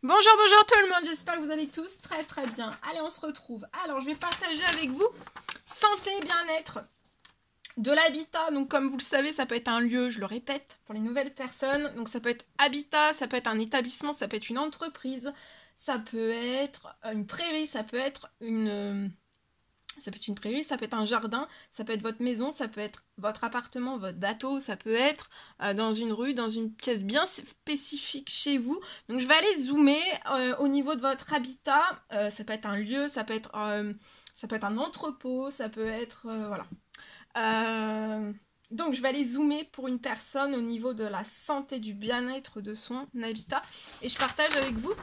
Bonjour, bonjour tout le monde, j'espère que vous allez tous très très bien. Allez, on se retrouve. Alors, je vais partager avec vous santé, bien-être de l'habitat. Donc, comme vous le savez, ça peut être un lieu, je le répète, pour les nouvelles personnes. Donc, ça peut être habitat, ça peut être un établissement, ça peut être une entreprise, ça peut être une prairie, ça peut être une prairie, ça peut être un jardin, ça peut être votre maison, ça peut être votre appartement, votre bateau, ça peut être dans une rue, dans une pièce bien spécifique chez vous. Donc je vais aller zoomer au niveau de votre habitat. Ça peut être un lieu, ça peut être un entrepôt, ça peut être voilà. Donc je vais aller zoomer pour une personne au niveau de la santé, du bien-être de son habitat. Et je partage avec vous,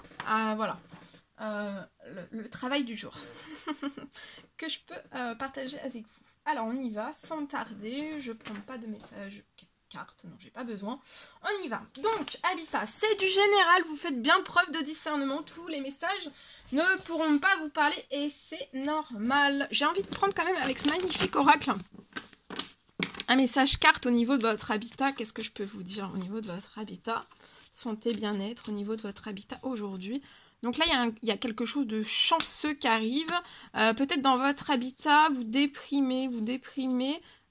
voilà. Le travail du jour que je peux partager avec vous. Alors on y va sans tarder, je prends pas de message carte, non j'ai pas besoin, on y va. Donc habitat, c'est du général, vous faites bien preuve de discernement, tous les messages ne pourront pas vous parler et c'est normal. J'ai envie de prendre quand même avec ce magnifique oracle un message carte au niveau de votre habitat. Qu'est-ce que je peux vous dire au niveau de votre habitat? Santé, bien-être, au niveau de votre habitat aujourd'hui. Donc là, il y a quelque chose de chanceux qui arrive. Peut-être dans votre habitat, vous déprimez.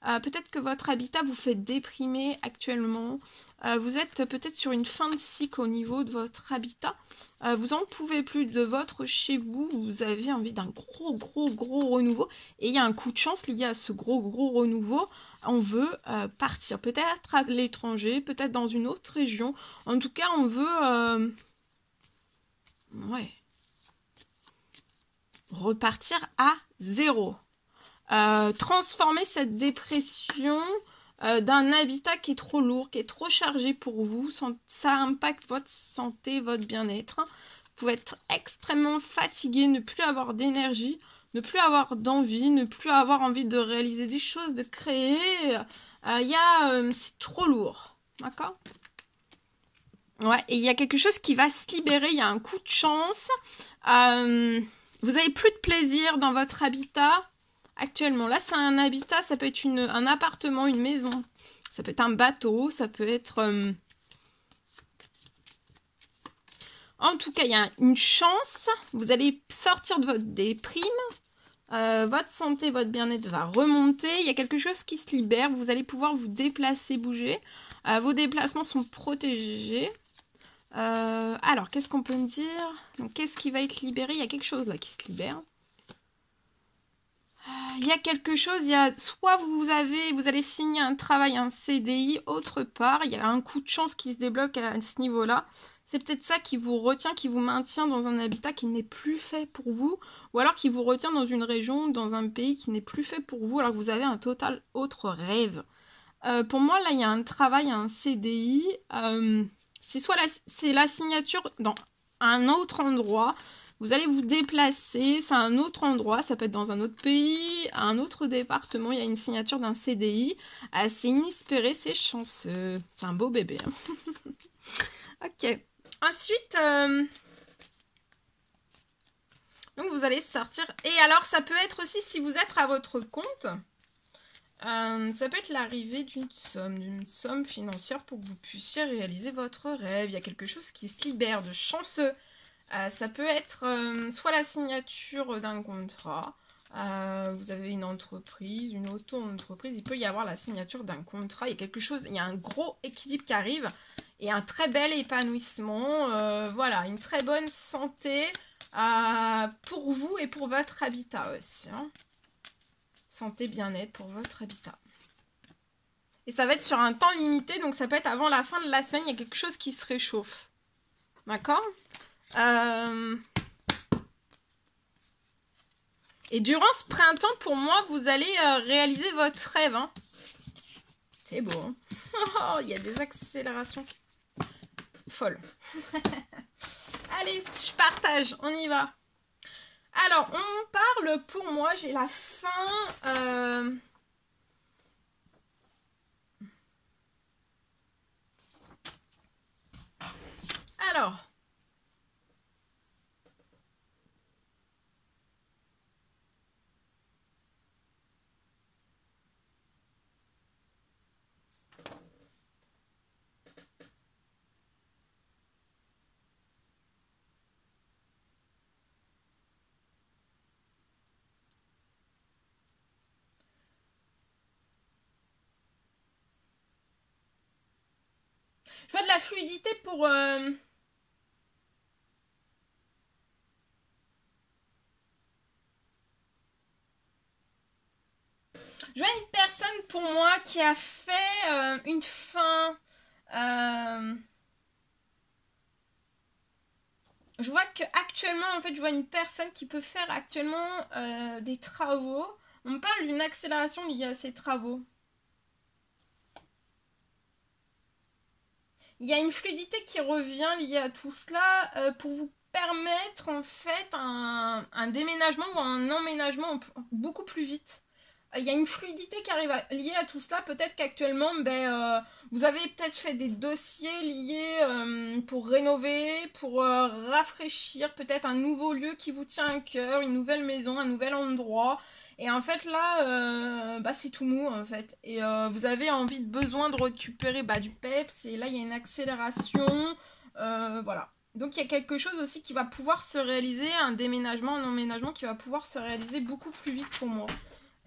Peut-être que votre habitat vous fait déprimer actuellement. Vous êtes peut-être sur une fin de cycle au niveau de votre habitat. Vous n'en pouvez plus de votre chez vous. Vous avez envie d'un gros renouveau. Et il y a un coup de chance lié à ce gros renouveau. On veut partir. Peut-être à l'étranger, peut-être dans une autre région. En tout cas, on veut... repartir à zéro. Transformer cette dépression d'un habitat qui est trop lourd, qui est trop chargé pour vous. Ça impacte votre santé, votre bien-être. Vous pouvez être extrêmement fatigué, ne plus avoir d'énergie, ne plus avoir d'envie, ne plus avoir envie de réaliser des choses, de créer. C'est trop lourd. D'accord ? Ouais, et il y a quelque chose qui va se libérer, il y a un coup de chance. Vous avez plus de plaisir dans votre habitat actuellement. Là, c'est un habitat, ça peut être un appartement, une maison. Ça peut être un bateau, ça peut être... En tout cas, il y a une chance. Vous allez sortir de votre déprime. Votre santé, votre bien-être va remonter. Il y a quelque chose qui se libère. Vous allez pouvoir vous déplacer, bouger. Vos déplacements sont protégés. Alors, qu'est-ce qu'on peut me dire? Qu'est-ce qui va être libéré? Il y a quelque chose là qui se libère. Il y a quelque chose, soit vous allez signer un travail, un CDI autre part, il y a un coup de chance qui se débloque à ce niveau-là. C'est peut-être ça qui vous retient, qui vous maintient dans un habitat qui n'est plus fait pour vous, ou alors qui vous retient dans une région, dans un pays qui n'est plus fait pour vous, alors que vous avez un total autre rêve. Pour moi, là, il y a un travail, un CDI. C'est la signature dans un autre endroit. Vous allez vous déplacer, c'est un autre endroit, ça peut être dans un autre pays, un autre département, il y a une signature d'un CDI. C'est inespéré, c'est chanceux. C'est un beau bébé. Ok. Ensuite, donc vous allez sortir. Et alors, ça peut être aussi si vous êtes à votre compte. Ça peut être l'arrivée d'une somme financière pour que vous puissiez réaliser votre rêve. Il y a quelque chose qui se libère de chanceux. Ça peut être soit la signature d'un contrat. Vous avez une entreprise, une auto-entreprise. Il peut y avoir la signature d'un contrat. Il y a un gros équilibre qui arrive. Et un très bel épanouissement. Voilà, une très bonne santé pour vous et pour votre habitat aussi. Hein. Santé, bien-être pour votre habitat. Et ça va être sur un temps limité, donc ça peut être avant la fin de la semaine, il y a quelque chose qui se réchauffe. D'accord ? Et durant ce printemps, pour moi, vous allez réaliser votre rêve. Hein. C'est beau. Hein. Oh, il y a des accélérations folles. Allez, je partage, on y va. Alors, on parle, pour moi, j'ai la fin... Alors... Je vois de la fluidité pour... Je vois une personne pour moi qui a fait une fin... Je vois que actuellement, en fait, je vois une personne qui peut faire actuellement des travaux. On me parle d'une accélération liée à ces travaux. Il y a une fluidité qui revient liée à tout cela pour vous permettre en fait un déménagement ou un emménagement beaucoup plus vite. Il y a une fluidité qui arrive liée à tout cela. Peut-être qu'actuellement, vous avez peut-être fait des dossiers liés pour rénover, pour rafraîchir peut-être un nouveau lieu qui vous tient à cœur, une nouvelle maison, un nouvel endroit. Et en fait là, c'est tout mou en fait. Et vous avez besoin de récupérer du peps. Et là, il y a une accélération. Voilà. Donc il y a quelque chose aussi qui va pouvoir se réaliser, un déménagement, un emménagement qui va pouvoir se réaliser beaucoup plus vite pour moi.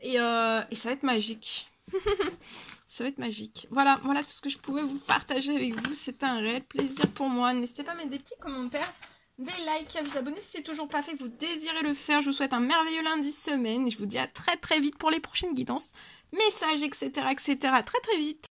Et ça va être magique. Ça va être magique. Voilà tout ce que je pouvais vous partager avec vous. C'était un réel plaisir pour moi. N'hésitez pas à mettre des petits commentaires, des likes, à vous abonner si c'est toujours pas fait, que vous désirez le faire. Je vous souhaite un merveilleux lundi semaine. Et je vous dis à très très vite pour les prochaines guidances, messages, etc. Très très vite.